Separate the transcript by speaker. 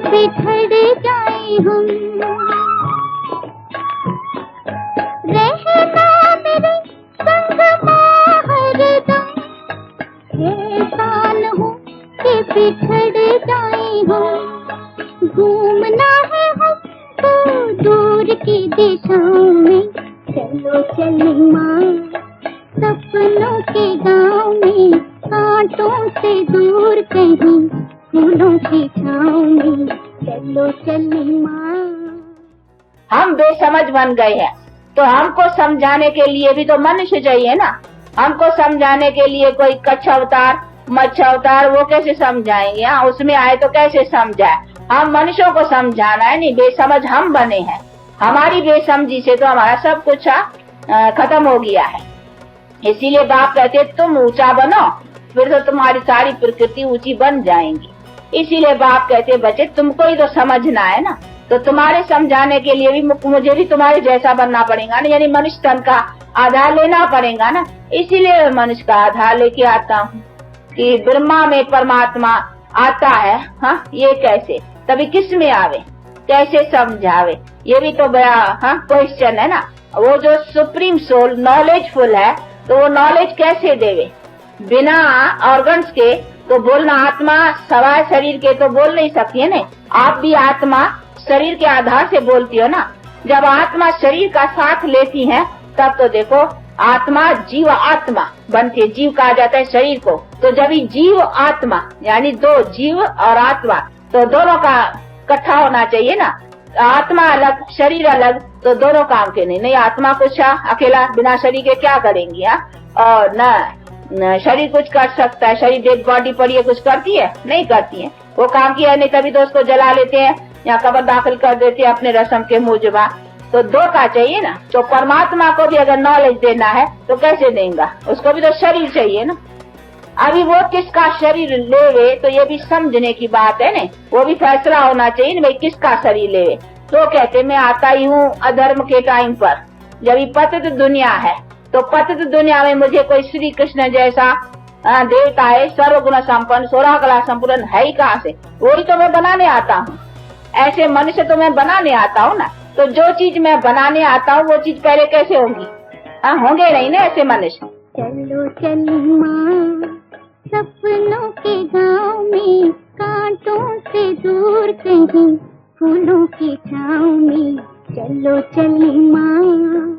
Speaker 1: बिछड़ जाए हम। रहना मेरे संग हरदम, ऐसा न हो कि बिछड़ जाए हम। घूमना है हमको दूर की दिशाओं में, चलो चले माँ सपनों के गाँव में। कांटों से दूर कहीं फूलों की छाँव में, चलो चले माँ।
Speaker 2: हम बेसमझ बन गए हैं, तो हमको समझाने के लिए भी तो मनुष्य चाहिए ना। हमको समझाने के लिए कोई कच्छ अवतार, मत्स्य अवतार, वो कैसे समझाएंगे? उसमें आए तो कैसे समझाए? हम मनुष्यों को समझाना है, नहीं बेसमझ हम बने हैं। हमारी बेसमझी से तो हमारा सब कुछ खत्म हो गया है। इसीलिए बाप कहते तुम ऊंचा बनो, फिर तो तुम्हारी सारी प्रकृति ऊंची बन जाएंगी। इसीलिए बाप कहते बच्चे तुमको ही तो समझना है ना, तो तुम्हारे समझाने के लिए भी मुझे भी तुम्हारे जैसा बनना पड़ेगा ना, यानी मनुष्य तन का आधार लेना पड़ेगा ना। इसीलिए मनुष्य का आधार लेके आता हूँ कि ब्रह्मा में परमात्मा आता है। हाँ, ये कैसे? तभी किस में आवे, कैसे समझावे? ये भी तो बड़ा क्वेश्चन है ना। वो जो सुप्रीम सोल नॉलेजफुल है, तो वो नॉलेज कैसे देवे? बिना ऑर्गन्स के तो बोलना, आत्मा सवाए शरीर के तो बोल नहीं सकती है ना। आप भी आत्मा शरीर के आधार से बोलती हो ना। जब आत्मा शरीर का साथ लेती है तब तो देखो आत्मा जीव आत्मा बनती है। जीव कहा जाता है शरीर को। तो जब ही जीव आत्मा यानी दो, जीव और आत्मा, तो दोनों का इकट्ठा होना चाहिए ना। आत्मा अलग शरीर अलग तो दोनों काम के नहीं। आत्मा कुछ अकेला बिना शरीर के क्या करेंगी? और न शरीर कुछ कर सकता है? शरीर डेड बॉडी पड़ी है, कुछ करती है? नहीं करती है। वो काम की है नहीं, तभी तो उसको जला लेते हैं या कब्र दाखिल कर देते हैं अपने रस्म के मुजबा। तो दो का चाहिए ना। तो परमात्मा को भी अगर नॉलेज देना है तो कैसे देगा? उसको भी तो शरीर चाहिए ना। अभी वो किसका शरीर लेवे तो ये भी समझने की बात है ना। वो भी फैसला होना चाहिए ना भाई किसका शरीर लेवे। तो कहते मैं आता ही हूँ अधर्म के टाइम पर, जब ये पतित दुनिया है। तो पतित दुनिया में मुझे कोई श्री कृष्ण जैसा देवता है, सर्वगुण संपन्न, 16 कला संपूर्ण है ही कहाँ से? वही तो मैं बनाने आता हूँ। ऐसे मनुष्य तो मैं बनाने आता हूँ ना। तो जो चीज मैं बनाने आता हूँ वो चीज पहले कैसे होगी? होंगे नहीं ना ऐसे मनुष्य।
Speaker 1: चलो चलो माँ सपनों के गाँव में, कांटों से दूर कहीं फूलों की छाँव में, चलो चलो माँ।